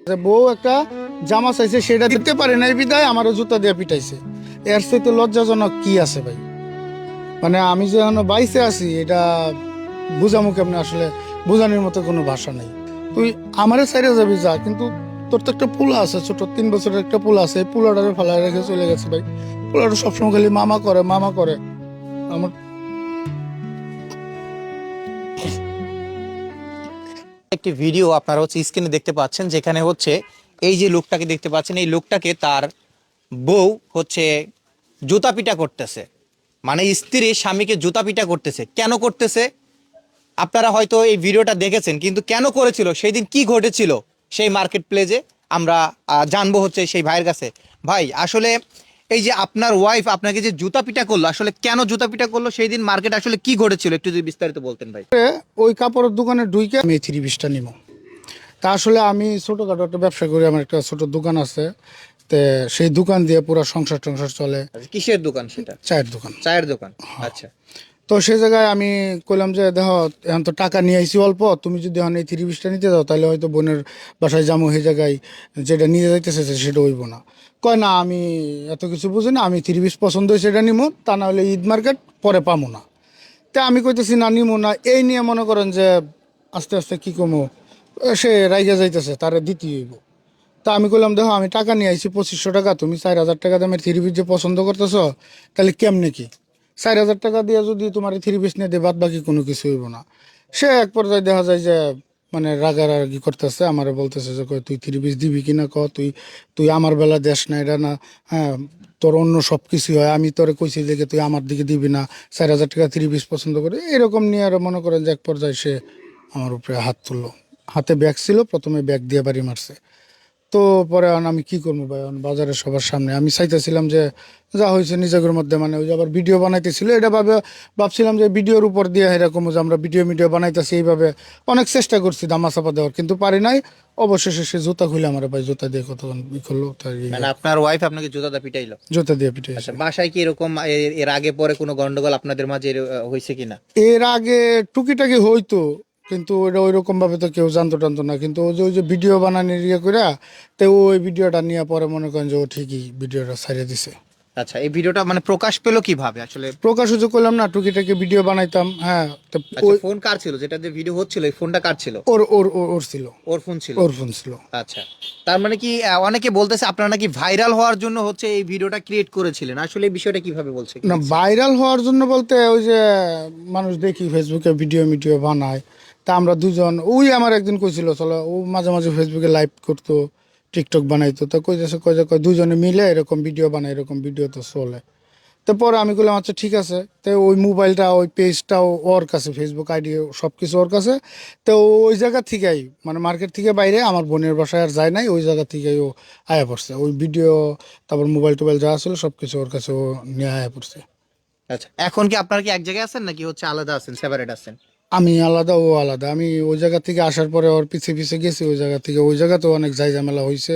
বউ একটা জামা চাইছে সেটা দিতে পারে নাই বিদায় আমারও জুতা দিয়ে পিটাইছে। এর চাইতে লজ্জাজনক কি আছে ভাই? মানে আমি যে এখন বাইসে আছি এটা বুঝামু কেমনে? আসলে বোঝানোর মতো কোনো ভাষা নাই। তুই আমারে সাইডে যাবি যা, কিন্তু তোর তো একটা পোলা আছে, ছোট 3 বছরের একটা পোলা আছে, এই পোলাটারে ফেলায় রেখে চলে গেছে ভাই। পোলাটা সবসময় খালি মামা করে মামা করে। আমার একটি ভিডিও আপনারা হচ্ছে স্ক্রিনে দেখতে পাচ্ছেন, যেখানে হচ্ছে এই যে লোকটাকে দেখতে পাচ্ছেন, এই লোকটাকে তার বউ হচ্ছে জুতা পিটা করতেছে। মানে স্ত্রী স্বামীকে জুতা পিটা করতেছে। কেন করতেছে আপনারা হয়তো এই ভিডিওটা দেখেছেন, কিন্তু কেন করেছিল, সেই দিন কি ঘটেছিল সেই মার্কেট প্লেসে আমরা জানবো হচ্ছে সেই ভাইয়ের কাছে। ভাই, আসলে এই যে আপনার ওয়াইফ আপনাকে যে জুতা পিটা করলো, আসলে কেন জুতা পিটা করলো, সেই দিন মার্কেট আসলে কি ঘটেছিল, একটু যদি বিস্তারিত বলতেন ভাই। ওই কাপড়ের দোকানে ঢুইকে আমি 3 পিসটা নিব। তা আসলে আমি ছোটখাটো একটা ব্যবসা করি, আমার একটা ছোট দোকান আছে। তে সেই দোকান দিয়ে পুরো সংসার টংসার চলে। আচ্ছা, কিসের দোকান সেটা? চায়ের দোকান। চায়ের দোকান। আচ্ছা। তো সেই জায়গায় আমি কইলাম যে দেখো, এখন তো টাকা নিয়ে আইছি অল্প, তুমি যদি এখন এই 3 পিসটা নিতে যাও তাহলে হয়তো বোনের বাসায় যাবো, সেই জায়গায় যেটা নিয়ে যাইতেছে সেটা হইব না। কয় না, আমি এত কিছু বুঝি না, আমি 3 পিস পছন্দ হয়েছে সেটা নিবো, তা না হলে ঈদ মার্কেট পরে পাবো না। তা আমি কইতেছি না, নিবো না। এই নিয়ে মনে করেন যে আস্তে আস্তে কি কমো, সে রাইগা যাইতেছে, তারে দিতে হইব। তা আমি কইলাম দেখো, আমি টাকা নিয়ে আইছি 2500 টাকা, তুমি 4000 টাকা দামের 3 পিস যে পছন্দ করতেছ, তাহলে কেমনে কি 4000 টাকা দিয়ে যদি তোমার 3 পিস নিয়ে দিয়ে বাদ বাকি কোনো কিছু হইব না। সে এক পর্যায়ে দেখা যায় যে মানে রাগারাগি করতেছে, আমারে বলতেছে যে কয় তুই 3 পিস দিবি কিনা, তুই তুই আমার বেলা দেশ না, এটা না, হ্যাঁ তোর অন্য সব কিছু হয়, আমি তোরে কইছি দেখে তুই আমার দিকে দিবি না, 4000 টাকা 3 পিস পছন্দ করে এরকম নিয়ে। আর মনে করেন যে এক পর্যায়ে সে আমার উপরে হাত তুললো। হাতে ব্যাগ ছিল, প্রথমে ব্যাগ দিয়ে বাড়ি মারছে। তো পরে এখন আমি কি করবো ভাই? এখন বাজারে সবার সামনে আমি চাইতেছিলাম যে যা হয়েছে নিজেদের মধ্যে, মানে ওই যে আবার ভিডিও বানাইতেছিল, এটা ভাবছিলাম যে ভিডিওর উপর দিয়ে এরকম যে আমরা ভিডিও বানাইতেছি এইভাবে অনেক চেষ্টা করছি দামা চাপা দেওয়ার, কিন্তু পারি নাই। অবশেষে সে জুতা খুলে আমার ভাই জুতা দিয়ে কতক্ষণ ই করলো, তাই মানে আপনার ওয়াইফ আপনাকে জুতা পিটাইলো? জুতা দিয়ে আচ্ছা, পিটিয়েছে। বাসায় কি এরকম এর আগে পরে কোনো গন্ডগোল আপনাদের মাঝে হয়েছে কিনা? এর আগে টুকিটাকি হইতো, কিন্তু ওইটা ওই রকম ভাবে তো কেউ জানতো টানতো না, কিন্তু ওই যে ভিডিও বানানোর ইয়ে করে, তো ওই ভিডিওটা নিয়ে পরে মনে করেন যে ও ঠিকই ভিডিওটা ছাড়িয়ে দিছে। আচ্ছা, এই ভিডিওটা মানে প্রকাশ পেলো কিভাবে আসলে? প্রকাশ হচ্ছে করলাম না, টুকিটাকি ভিডিও বানাইতাম, হ্যাঁ। তো আচ্ছা, ওই ফোন কার ছিল, যেটা দিয়ে ভিডিও হচ্ছিল, এই ফোনটা কার ছিল? ওর ওর ওর ওর ছিল। ওর ফোন ছিল। ওর ফোন ছিল। আচ্ছা, তার মানে কি অনেকে বলতেছে আপনারা নাকি ভাইরাল হওয়ার জন্য হচ্ছে এই ভিডিওটা ক্রিয়েট করেছিলেন, আসলে এই বিষয়টা কিভাবে বলছে না, ভাইরাল হওয়ার জন্য বলতে ওই যে মানুষ দেখি ফেসবুকে ভিডিও বানায়, তা আমরা দুজন, ওই আমার একদিন কইছিল চলো, ও মাঝে মাঝে ফেসবুকে লাইভ করতো, টিকটক বানাইতো, তা কইতেছে কয় যে কয় দুজনে মিলে এরকম ভিডিও বানায়, এরকম ভিডিও তো চলে। তারপরে আমি বললাম আচ্ছা ঠিক আছে। তো ওই মোবাইলটা, ওই পেজটাও ওর কাছে, ফেসবুক আইডি সব কিছু ওর কাছে। তো ওই জায়গা থেকেই, মানে মার্কেট থেকে বাইরে আমার বোনের বাসায় আর যায় নাই, ওই জায়গা থেকেই ও আয়া পড়ছে। ওই ভিডিও, তারপর মোবাইল টোবাইল যা ছিল সব কিছু ওর কাছে ও নিয়ে আয়া পড়ছে। আচ্ছা, এখন কি আপনারা কি এক জায়গায় আছেন নাকি হচ্ছে আলাদা আছেন, সেপারেট আছেন? আমি আলাদা, ও আলাদা। আমি ওই জায়গা থেকে আসার পরে ওর পিছে পিছে গেছি, ওই জায়গা থেকে ওই জায়গাতেও অনেক যাই ঝামেলা হয়েছে,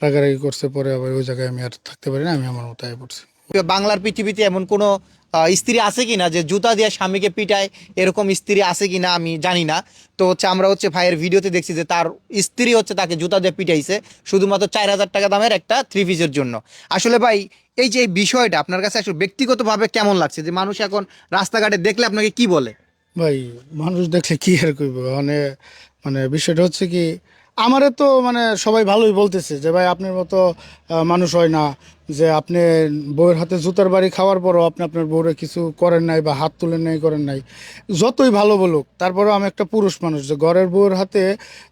রাগারাগি করছে, পরে আবার ওই জায়গায় আমি আর থাকতে পারি না, আমি আমার মতো আয়া পড়ছি। বাংলার পৃথিবীতে এমন কোনো স্ত্রী আছে কিনা যে জুতা দিয়ে স্বামীকে পিটায়, এরকম স্ত্রী আছে কিনা আমি জানি না। তো হচ্ছে আমরা হচ্ছে ভাইয়ের ভিডিওতে দেখছি যে তার স্ত্রী হচ্ছে তাকে জুতা দিয়ে পিটাইছে শুধুমাত্র 4000 টাকা দামের একটা 3 পিসের জন্য। আসলে ভাই, এই যে এই বিষয়টা আপনার কাছে আসলে ব্যক্তিগতভাবে কেমন লাগছে, যে মানুষ এখন রাস্তাঘাটে দেখলে আপনাকে কি বলে? ভাই, মানুষ দেখলে কি আর কইব, মানে মানে বিষয়টা হচ্ছে কি, আমারে তো মানে সবাই ভালোই বলতেছে যে ভাই আপনার মতো মানুষ হয় না, যে আপনি বউয়ের হাতে জুতার বাড়ি খাওয়ার পরও আপনি আপনার বউরে কিছু করেন নাই বা হাত তুলেন নাই, করেন নাই। যতই ভালো বলুক, তারপরেও আমি একটা পুরুষ মানুষ, যে ঘরের বউয়ের হাতে,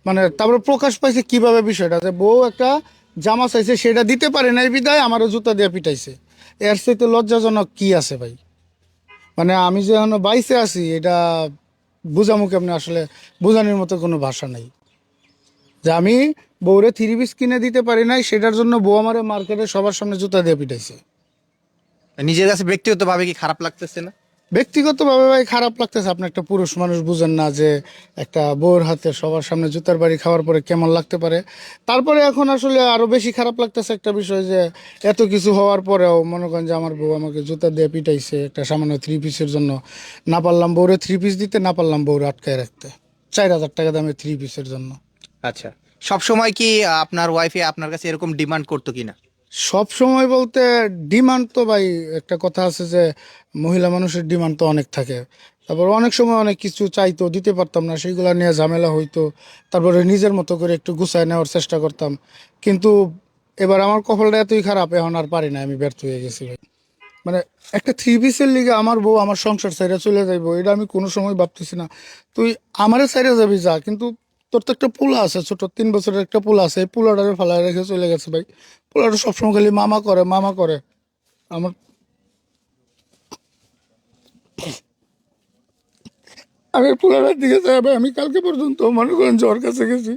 মানে তারপরে প্রকাশ পাইছে কিভাবে বিষয়টা, যে বউ একটা জামা চাইছে সেটা দিতে পারে নাই বিদায় আমারও জুতা দিয়ে পিটাইছে। এর চাইতে লজ্জাজনক কি আছে ভাই? মানে আমি যে এখন বাইসে আছি এটা বুঝামু কেমনে? আসলে বোঝানোর মতো কোনো ভাষা নাই। যে আমি বউরে 3 পিস কিনে দিতে পারি নাই, সেটার জন্য বউ আমারে মার্কেটে সবার সামনে জুতা দিয়ে পিটাইছে। নিজের কাছে ব্যক্তিগতভাবে কি খারাপ লাগতেছে না? ব্যক্তিগতভাবে ভাই খারাপ লাগতেছে। আপনি একটা পুরুষ মানুষ, বুঝেন না যে একটা বউর হাতে সবার সামনে জুতার বাড়ি খাওয়ার পরে কেমন লাগতে পারে? তারপরে এখন আসলে আরো বেশি খারাপ লাগতেছে একটা বিষয়, যে এত কিছু হওয়ার পরেও মনে করেন যে আমার বউ আমাকে জুতা দিয়ে পিটাইছে একটা সামান্য 3 পিসের জন্য। না পারলাম বউরে 3 পিস দিতে, না পারলাম বউরে আটকায় রাখতে 4000 টাকা দামের 3 পিসের জন্য। আচ্ছা, সব সময় কি আপনার ওয়াইফে আপনার কাছে এরকম ডিমান্ড করতো কিনা? সব সময় বলতে ডিমান্ড তো ভাই, একটা কথা আছে যে মহিলা মানুষের ডিমান্ড তো অনেক থাকে। তারপর অনেক সময় অনেক কিছু চাইতো, দিতে পারতাম না, সেইগুলা নিয়ে ঝামেলা হইতো। তারপরে নিজের মতো করে একটু গুছায় নেওয়ার চেষ্টা করতাম। কিন্তু এবার আমার কপালটা এতই খারাপ, এখন আর পারি না, আমি ব্যর্থ হয়ে গেছি ভাই। মানে একটা থ্রি পিসের লিগে আমার বউ আমার সংসার ছেড়ে চলে যাইবো, এটা আমি কোনো সময় ভাবতেছি না। তুই আমারে ছেড়ে যাবি যা, কিন্তু তোর তো একটা পোলা আছে, ছোট 3 বছরের একটা পোলা আছে, এই পোলাটারে ফেলায় রেখে চলে গেছে ভাই। পোলাটা সবসময় খালি মামা করে মামা করে। আমার আমি পোলাটার দিকে যাই ভাই, আমি কালকে পর্যন্ত মনে করেন জ্বর কাছে গেছি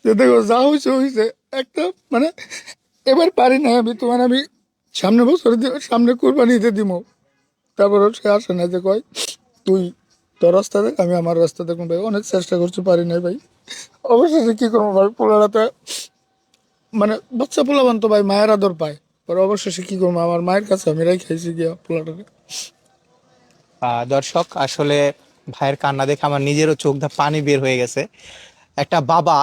যে দেখো যা হয়েছে হয়েছে। একটা মানে এবার পারি না আমি, তোমার আমি সামনে বছর সামনে কোরবানিতে দিব। তারপরে সে আসে না, যে কয় তুই তোর রাস্তা দেখ, আমি আমার রাস্তা দেখুন ভাই। অনেক চেষ্টা করছি, পারি নাই ভাই। অবশেষে কি করবো ভাই, পোলাটা মানে বাচ্চা পোলাবান তো ভাই মায়ের আদর পায়। পরে অবশেষে কি করবো, আমার মায়ের কাছে আমি রেখেছি গিয়া পোলাটাকে। দর্শক, আসলে ভাইয়ের কান্না দেখে আমার নিজেরও চোখ দিয়ে পানি বের হয়ে গেছে। একটা বাবা,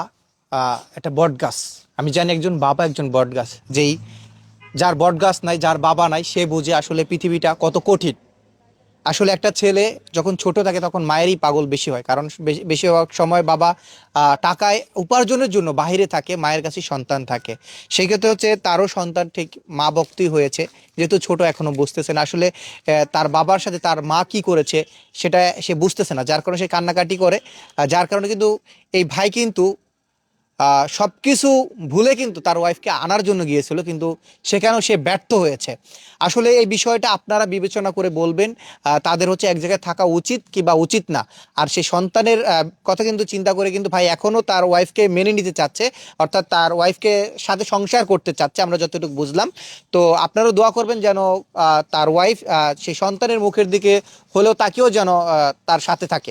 একটা বট গাছ, আমি জানি একজন বাবা একজন বট গাছ, যার বট গাছ নাই, যার বাবা নাই, সে বুঝে আসলে পৃথিবীটা কত কঠিন। আসলে একটা ছেলে যখন ছোট থাকে তখন মায়েরই পাগল বেশি হয়, কারণ বেশিরভাগ সময় বাবা টাকায় উপার্জনের জন্য বাইরে থাকে, মায়ের কাছে সন্তান থাকে। সেই ক্ষেত্রে হচ্ছে তারও সন্তান ঠিক মা ভক্তই হয়েছে, যেহেতু ছোট এখনো বুঝতেছে না আসলে তার বাবার সাথে তার মা কি করেছে সেটা সে বুঝতেছে না, যার কারণে সে কান্নাকাটি করে। যার কারণে কিন্তু এই ভাই কিন্তু সবকিছু ভুলে কিন্তু তার ওয়াইফকে আনার জন্য গিয়েছিল, কিন্তু সেখানেও সে ব্যর্থ হয়েছে। আসলে এই বিষয়টা আপনারা বিবেচনা করে বলবেন, তাদের হচ্ছে এক জায়গায় থাকা উচিত কি বা উচিত না। আর সেই সন্তানের কথা কিন্তু চিন্তা করে কিন্তু ভাই এখনো তার ওয়াইফকে মেনে নিতে চাচ্ছে, অর্থাৎ তার ওয়াইফকে সাথে সংসার করতে চাচ্ছে, আমরা যতটুকু বুঝলাম। তো আপনারাও দোয়া করবেন যেন তার ওয়াইফ সেই সন্তানের মুখের দিকে হলেও তাকেও যেন তার সাথে থাকে।